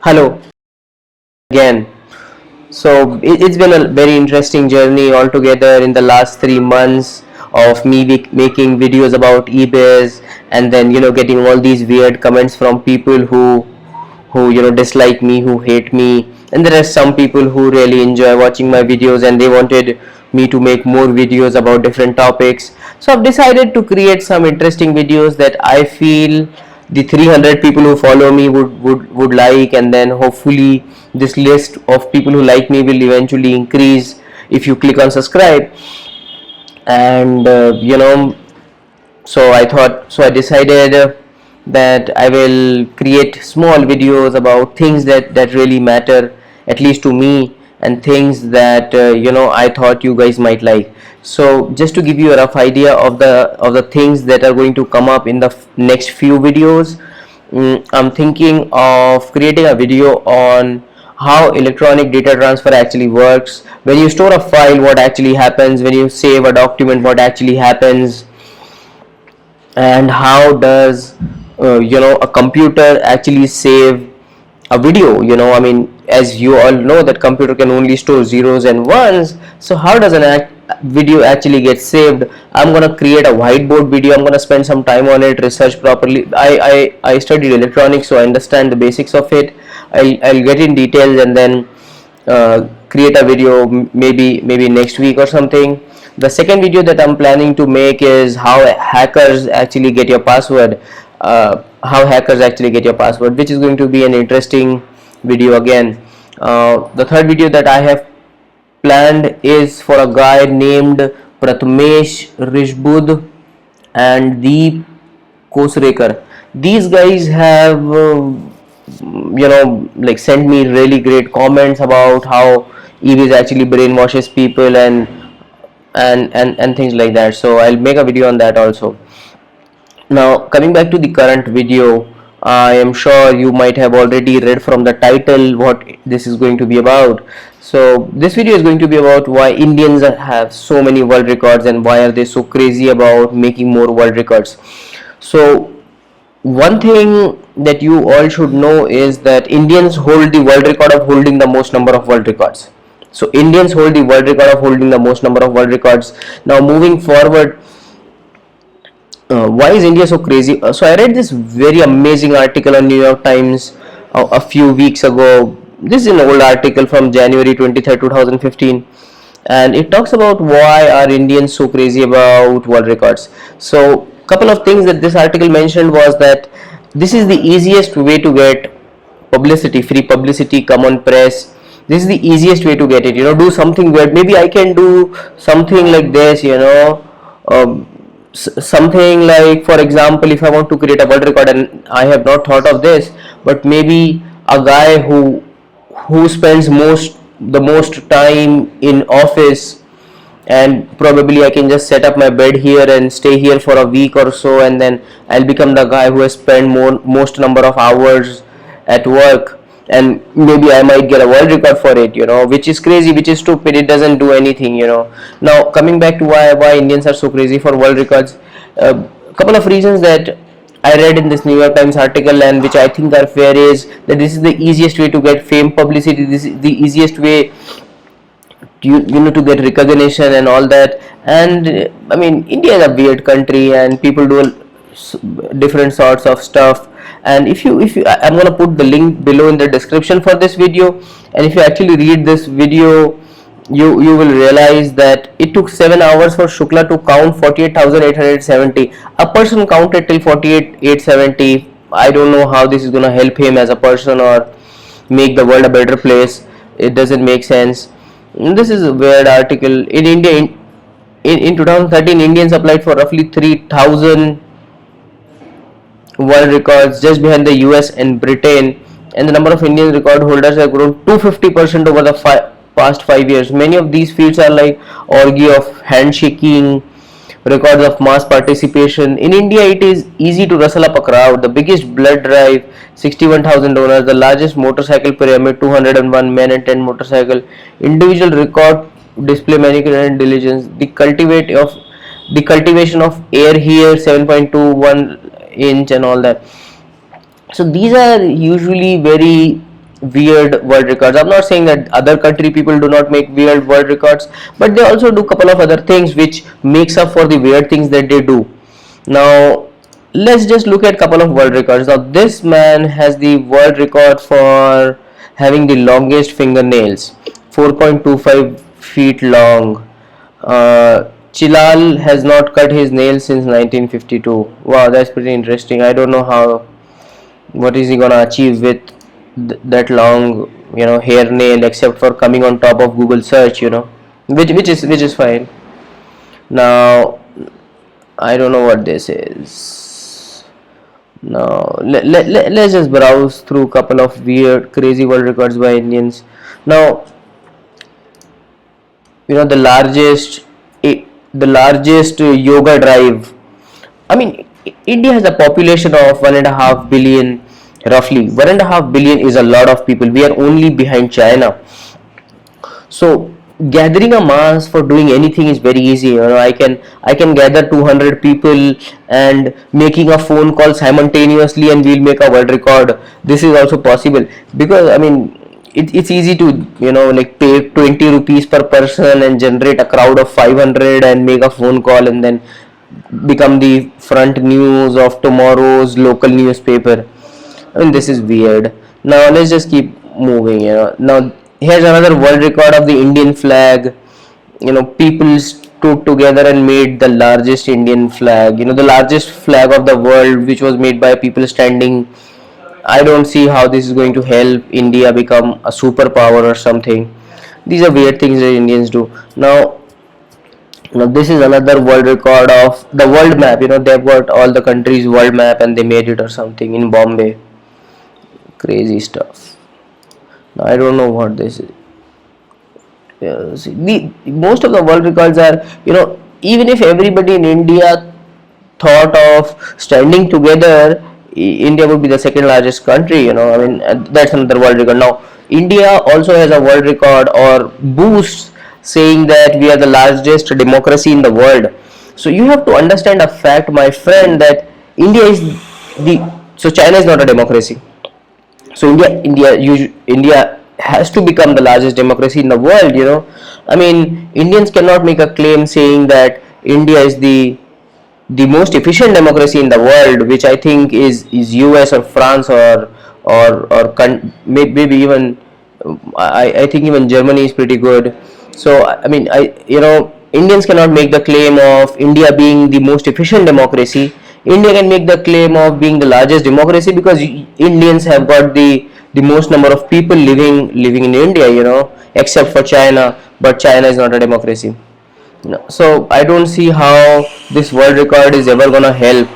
Hello again. It's been a very interesting journey altogether in the last 3 months of me making videos about eBay, and then getting all these weird comments from people who dislike me, who hate me, and there are some people who really enjoy watching my videos and they wanted me to make more videos about different topics. So I've decided to create some interesting videos that I feel the 300 people who follow me would like, and then hopefully this list of people who like me will eventually increase if you click on subscribe. And I decided that I will create small videos about things that really matter, at least to me, and things that I thought you guys might like. So just to give you a rough idea of the things that are going to come up in the next few videos, I'm thinking of creating a video on how electronic data transfer actually works. When you store a file, what actually happens? When you save a document, what actually happens? And how does a computer actually save a video? I mean, as you all know, that computer can only store zeros and ones. So how does video actually get saved? I'm gonna create a whiteboard video. I'm gonna spend some time on it, research properly. I studied electronics, so I understand the basics of it. I'll get in details and then create a video maybe next week or something. The second video that I'm planning to make is how hackers actually get your password. Which is going to be an interesting video again. The third video that I have planned is for a guy named Prathamesh Rishbud and Deep Kosrekar. These guys have like sent me really great comments about how EVs actually brainwashes people and things like that. So I'll make a video on that also. Now coming back to the current video, I am sure you might have already read from the title what this is going to be about. So this video is going to be about why Indians have so many world records and why are they so crazy about making more world records. So one thing that you all should know is that Indians hold the world record of holding the most number of world records. So Indians hold the world record of holding the most number of world records. Now moving forward, why is India so crazy? So I read this very amazing article on New York Times a few weeks ago. This is an old article from January 23rd, 2015, and it talks about why are Indians so crazy about world records. So couple of things that this article mentioned was that this is the easiest way to get publicity, free publicity, come on press. This is the easiest way to get it. Do something weird. Maybe I can do something like this. Something like, for example, if I want to create a world record and I have not thought of this, but maybe a guy who spends the most time in office, and probably I can just set up my bed here and stay here for a week or so, and then I'll become the guy who has spent most number of hours at work, and maybe I might get a world record for it, which is crazy, which is stupid. It doesn't do anything. Now coming back to why Indians are so crazy for world records, a couple of reasons that I read in this New York Times article and which I think are fair is that this is the easiest way to get fame, publicity. This is the easiest way to get recognition and all that. And I mean, India is a weird country and people do different sorts of stuff. And if you I'm going to put the link below in the description for this video, and if you actually read this video, you will realize that it took 7 hours for Shukla to count 48,870. A person counted till 48,870. I don't know how this is going to help him as a person or make the world a better place. It doesn't make sense. This is a weird article. In India, in 2013, Indians applied for roughly 3,000 world records, just behind the US and Britain, and the number of Indian record holders have grown 250% over the past 5 years. Many of these feats are like orgy of handshaking, records of mass participation. In India, it is easy to rustle up a crowd. The biggest blood drive, 61,000 donors. The largest motorcycle pyramid, 201 men and 10 motorcycle. Individual record display, manicure and diligence. The cultivation of air here, 7.21 inch and all that. So these are usually very weird world records. I'm not saying that other country people do not make weird world records, but they also do couple of other things which makes up for the weird things that they do. Now let's just look at couple of world records. Now this man has the world record for having the longest fingernails, 4.25 feet long. Chilal has not cut his nails since 1952. Wow, that's pretty interesting. I don't know how, what is he gonna achieve with that long, hair nail, except for coming on top of Google search, which is fine. Now I don't know what this is. Now let's just browse through a couple of weird crazy world records by Indians. Now, the largest yoga drive. I mean, India has a population of 1.5 billion, roughly. 1.5 billion is a lot of people. We are only behind China. So gathering a mass for doing anything is very easy. I can gather 200 people and making a phone call simultaneously, and we'll make a world record. This is also possible because it's easy to like pay 20 rupees per person and generate a crowd of 500 and make a phone call and then become the front news of tomorrow's local newspaper. I mean, this is weird. Now let's just keep moving. Now here's another world record of the Indian flag. People stood together and made the largest Indian flag. The largest flag of the world, which was made by people standing. I don't see how this is going to help India become a superpower or something. These are weird things that Indians do. Now this is another world record of the world map. They've got all the countries' world map and they made it or something in Bombay. Crazy stuff. Now I don't know what this is. Yeah, see, most of the world records are, even if everybody in India thought of standing together, India would be the second largest country. That's another world record. Now India also has a world record or boosts saying that we are the largest democracy in the world. So you have to understand a fact, my friend, that India is the so China is not a democracy. So India has to become the largest democracy in the world. Indians cannot make a claim saying that India is the most efficient democracy in the world, which I think is US or France or maybe even I think even Germany is pretty good. So Indians cannot make the claim of India being the most efficient democracy. India can make the claim of being the largest democracy because Indians have got the most number of people living in India, except for China, but China is not a democracy. So I don't see how this world record is ever gonna help.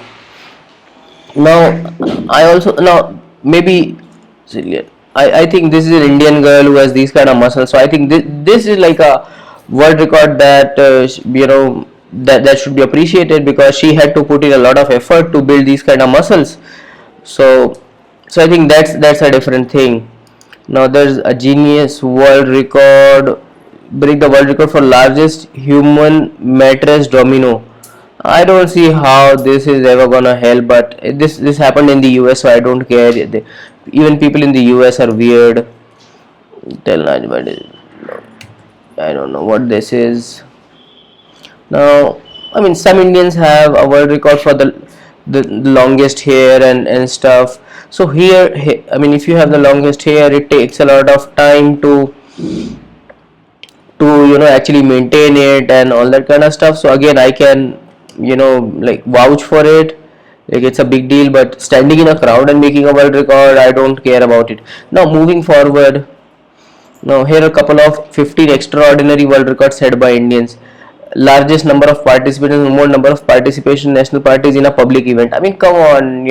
Now I also now maybe I think this is an Indian girl who has these kind of muscles. So I think this is like a world record that that should be appreciated because she had to put in a lot of effort to build these kind of muscles. So I think that's a different thing. Now there's a genius world record, break the world record for largest human mattress domino. I don't see how this is ever gonna help, but this happened in the US, so I don't care. Even people in the US are weird. Tell anybody. I don't know what this is. Now, some Indians have a world record for the longest hair and stuff. So here, if you have the longest hair, it takes a lot of time to actually maintain it and all that kind of stuff. So again, I can like vouch for it, like it's a big deal. But standing in a crowd and making a world record, I don't care about it. Now moving forward, now here are a couple of 15 extraordinary world records set by Indians. Largest number of participants and more number of participation national parties in a public event. Come on,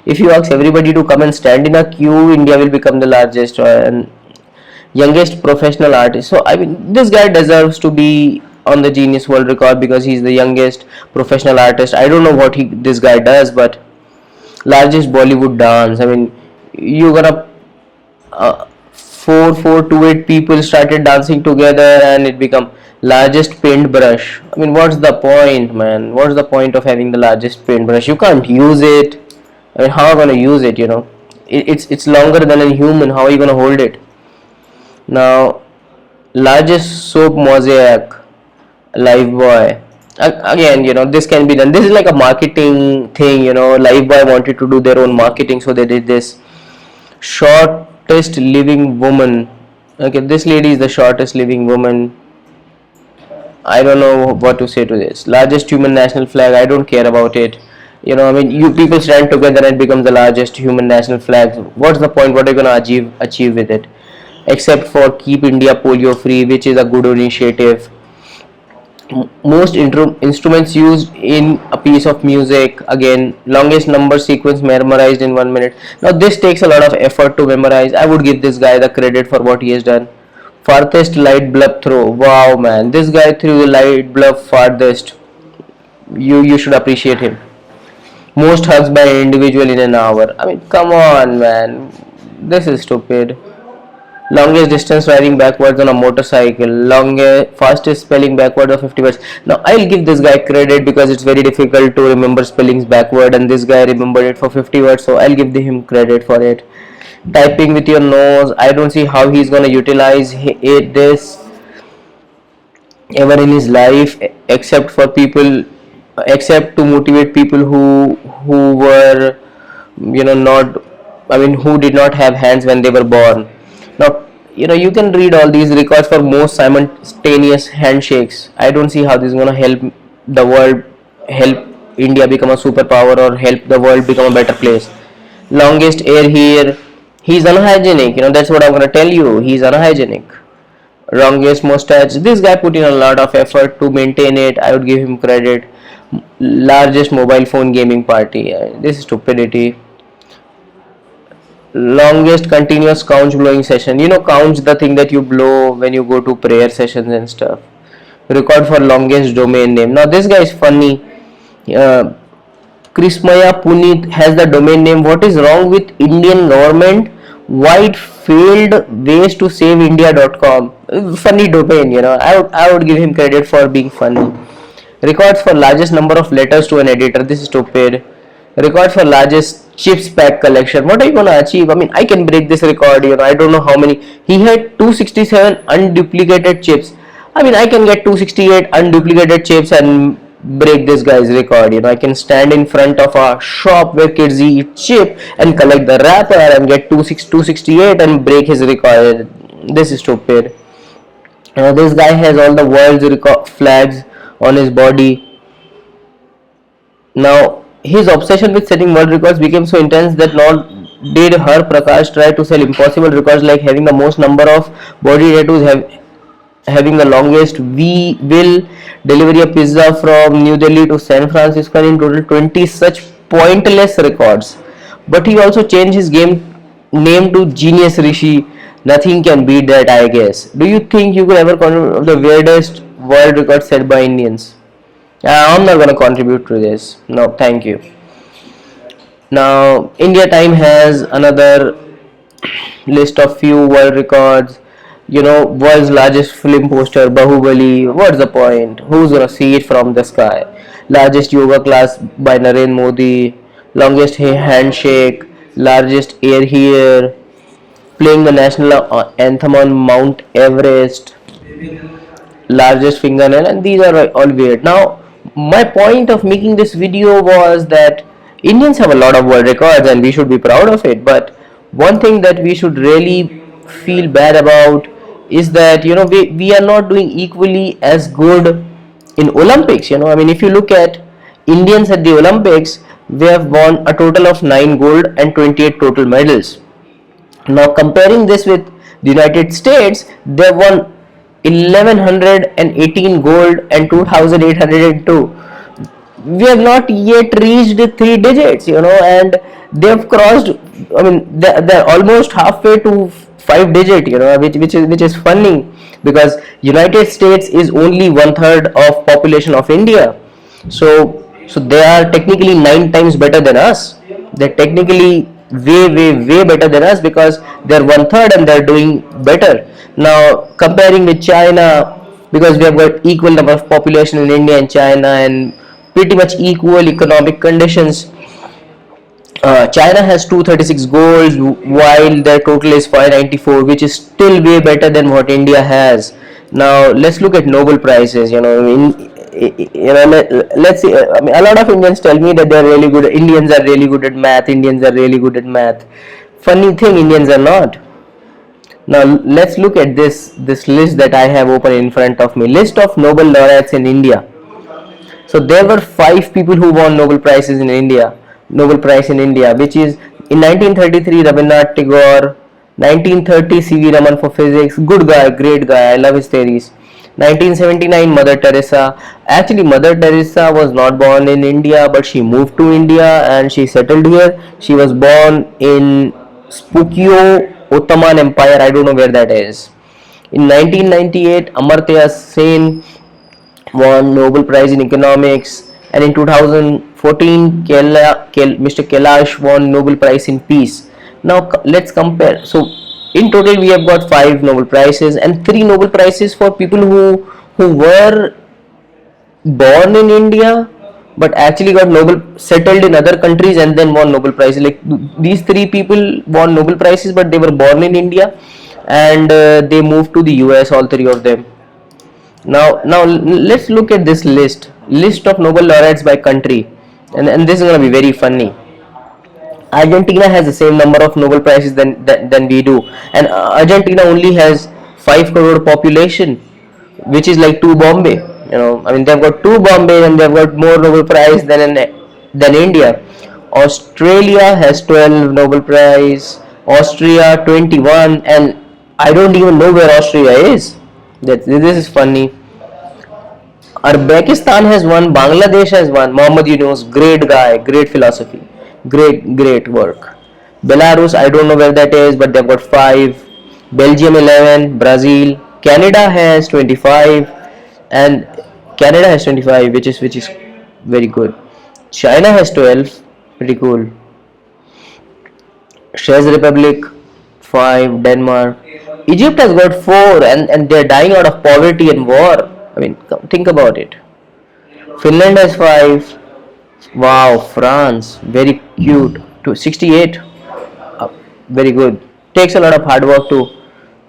if you ask everybody to come and stand in a queue, India will become the largest and youngest professional artist. So this guy deserves to be on the Genius World Record because he's the youngest professional artist. I don't know what this guy does, but largest Bollywood dance. You're gonna 4,428 people started dancing together and it become largest paintbrush. What's the point, man? What's the point of having the largest paintbrush? You can't use it. How are you gonna use it? It's longer than a human. How are you gonna hold it? Now, largest soap mosaic, Lifebuoy. Again, this can be done. This is like a marketing thing. Lifebuoy wanted to do their own marketing, so they did this. Shortest living woman. Okay, this lady is the shortest living woman. I don't know what to say to this. Largest human national flag. I don't care about it. I mean, you people stand together and it becomes the largest human national flag. What's the point? What are you gonna achieve with it? Except for keep India polio free, which is a good initiative. Most instruments used in a piece of music. Again, longest number sequence memorized in 1 minute. Now this takes a lot of effort to memorize. I would give this guy the credit for what he has done. Farthest light bulb throw. Wow, man, this guy threw the light bulb farthest. You should appreciate him. Most hugs by an individual in an hour. I mean, come on, man, this is stupid. Longest distance riding backwards on a motorcycle. Longest fastest spelling backwards of 50 words. Now I'll give this guy credit because it's very difficult to remember spellings backward, and this guy remembered it for 50 words, so I'll give him credit for it. Typing with your nose. I don't see how he's gonna utilize this ever in his life, except to motivate people who were not, I mean, who did not have hands when they were born. Now, you can read all these records for most simultaneous handshakes. I don't see how this is going to help India become a superpower or help the world become a better place. Longest air here. He's unhygienic. That's what I'm going to tell you. He's unhygienic. Longest mustache. This guy put in a lot of effort to maintain it. I would give him credit. Largest mobile phone gaming party. This is stupidity. Longest continuous conch blowing session. Conch, the thing that you blow when you go to prayer sessions and stuff. Record for longest domain name. Now this guy is funny. Krismaya Punit has the domain name. What is wrong with Indian government? White failed ways to save India.com. Funny domain. I would give him credit for being funny. Records for largest number of letters to an editor. This is stupid. Record for largest chips pack collection. What are you gonna achieve? I mean, I can break this record. I don't know how many. He had 267 unduplicated chips. I mean, I can get 268 unduplicated chips and break this guy's record. I can stand in front of a shop where kids eat chip and collect the wrapper and get 268 and break his record. This is stupid. This guy has all the world's record flags on his body. Now, his obsession with setting world records became so intense that not did Har Prakash try to sell impossible records like having the most number of body tattoos, having the longest will deliver a pizza from New Delhi to San Francisco, and in total 20 such pointless records. But he also changed his game name to Genius Rishi. Nothing can beat that, I guess. Do you think you could ever contribute the weirdest world record set by Indians? I'm not gonna contribute to this. No, thank you. Now, India Time has another list of few world records. World's largest film poster, Bahubali. What's the point? Who's gonna see it from the sky? Largest yoga class by Narendra Modi. Longest handshake. Largest air here. Playing the national anthem on Mount Everest. Largest fingernail, and these are all weird. Now, my point of making this video was that Indians have a lot of world records and we should be proud of it, but one thing that we should really feel bad about is that we are not doing equally as good in Olympics. I mean, if you look at Indians at the Olympics, they have won a total of 9 gold and 28 total medals. Now comparing this with the United States, they have won 1118 gold and 2802. We have not yet reached 3 digits, and they have crossed. I mean, they're almost halfway to 5 digit, which is funny because United States is only 1/3 of population of India. So they are technically 9 times better than us. They're technically way better than us because they're 1/3 and they're doing better. Now comparing with China, because we have got equal number of population in India and China and pretty much equal economic conditions, China has 236 golds, while their total is 594, which is still way better than what India has. Now let's look at Nobel prizes. Let's see. I mean, a lot of Indians tell me that they're really good. Indians are really good at math. Indians are really good at math. Funny thing, Indians are not. Now let's look at this list that I have open in front of me. List of Nobel laureates in India. So there were five people who won Nobel prizes in India. Nobel Prize in India, which is in 1933 Rabindranath Tagore, 1930 C.V. Raman for physics, good guy, great guy, I love his theories. 1979 Mother Teresa. Actually, Mother Teresa was not born in India, but she moved to India and she settled here. She was born in Spokane, Ottoman Empire. I don't know where that is. In 1998, Amartya Sen won Nobel Prize in Economics, and in 2014, Mr. Kailash won Nobel Prize in Peace. Now let's compare. So in total, we have got five Nobel Prizes and three Nobel Prizes for people who were born in India but actually got Nobel settled in other countries and then won Nobel Prizes. Like these three people won Nobel Prizes, but they were born in India and they moved to the US. All three of them. Now let's look at this list of Nobel laureates by country, and this is going to be very funny. Argentina has the same number of Nobel prizes than we do, and Argentina only has 5 crore population, which is like two Bombay. I mean they've got two Bombay and they've got more Nobel prize than India. Australia has 12 Nobel prize, Austria 21, and I don't even know where Austria is. This is funny. Uzbekistan has one, Bangladesh has one. Mohammad Yunus, great guy, great philosophy, great work. Belarus, I don't know where that is, but they've got 5. Belgium 11, Brazil, Canada has 25, and Canada has 25, which is very good. China has 12, pretty cool. Czech Republic 5, Denmark. Egypt has got 4, and they're dying out of poverty and war. I mean, think about it. Finland has 5. Wow, France, very cute. To 68, very good. Takes a lot of hard work to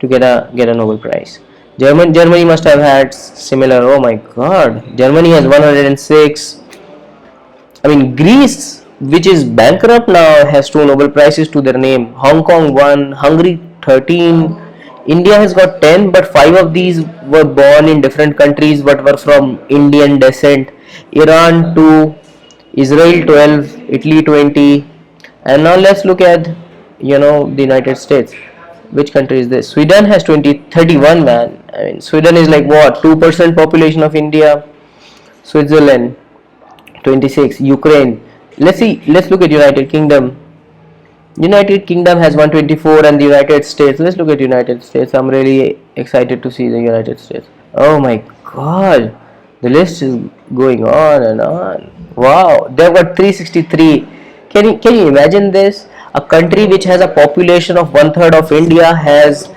get a Nobel Prize. Germany must have had similar. Oh my God, Germany has 106. I mean, Greece, which is bankrupt now, has 2 Nobel Prizes to their name. Hong Kong 1, Hungary 13. India has got 10, but 5 of these were born in different countries but were from Indian descent. Iran 2, Israel 12, Italy 20. And now let's look at the United States. Which country is this? Sweden has 31, man. I mean, Sweden is like what, 2% population of India. Switzerland 26, Ukraine. Let's look at United Kingdom. United Kingdom has 124, and the United States. Let's look at United States. I'm really excited to see the United States. Oh my God, the list is going on and on. Wow, they've got 363. Can you imagine this? A country which has a population of 1/3 of India has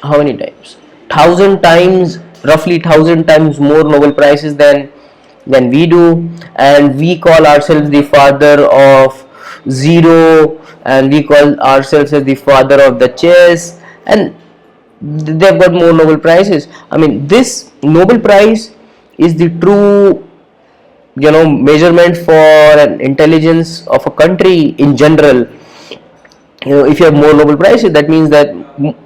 how many times? 1,000 times, roughly 1,000 times more Nobel prizes than we do, and we call ourselves the father of zero, and we call ourselves as the father of the chess, and they've got more Nobel prizes. I mean, this Nobel Prize is the true measurement for an intelligence of a country in general. If you have more Nobel prizes, that means that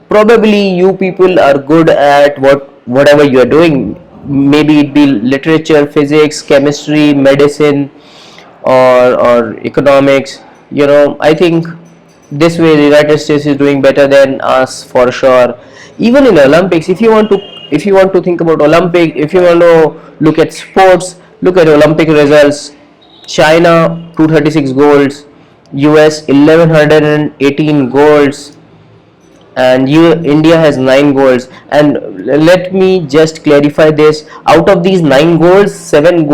probably you people are good at whatever you are doing. Maybe it be literature, physics, chemistry, medicine, or economics. I think this way the United States is doing better than us for sure. Even in Olympics, if you want to think about Olympic, if you want to look at sports, look at Olympic results. China 236 golds, US 1118 golds, and India has 9 golds. And let me just clarify this: out of these 9 golds, 7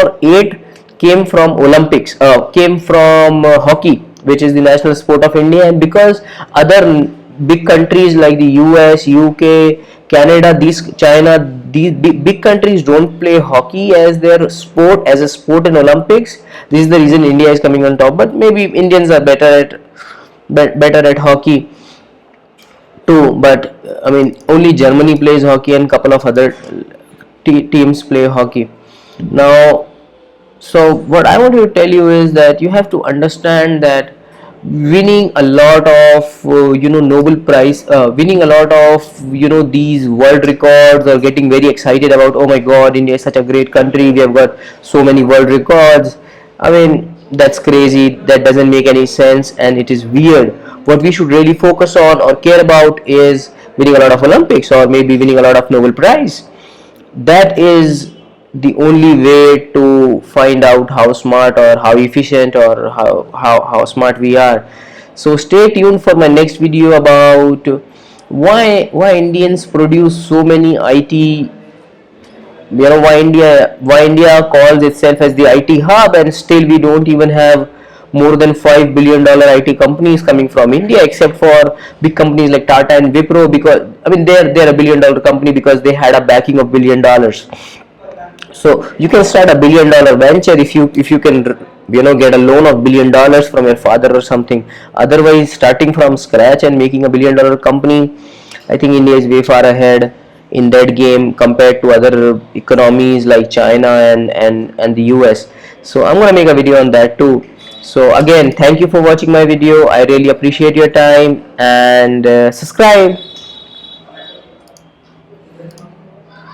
or 8 came from Olympics, came from hockey, which is the national sport of India. And because other big countries like the US, UK, Canada, China, these big countries don't play hockey as their sport, as a sport in Olympics. This is the reason India is coming on top. But maybe Indians are better at hockey too. But I mean, only Germany plays hockey and couple of other teams play hockey. Now, so what I want to tell you is that you have to understand that winning a lot of Nobel Prize, winning a lot of these world records, or getting very excited about, oh my God, India is such a great country, we have got so many world records. I mean, that's crazy. That doesn't make any sense, and it is weird. What we should really focus on or care about is winning a lot of Olympics, or maybe winning a lot of Nobel Prize. That is the only way to find out how smart or how efficient or how smart we are. So stay tuned for my next video about why Indians produce so many IT. Why India calls itself as the IT hub, and still we don't even have more than $5 billion IT companies coming from India, except for big companies like Tata and Wipro. Because I mean, they're a $1 billion company because they had a backing of $1 billion. So you can start a $1 billion venture if you can get a loan of $1 billion from your father or something. Otherwise, starting from scratch and making a $1 billion company, I think India is way far ahead in that game compared to other economies like China and the US. So I'm gonna make a video on that too. So again, thank you for watching my video. I really appreciate your time, and subscribe.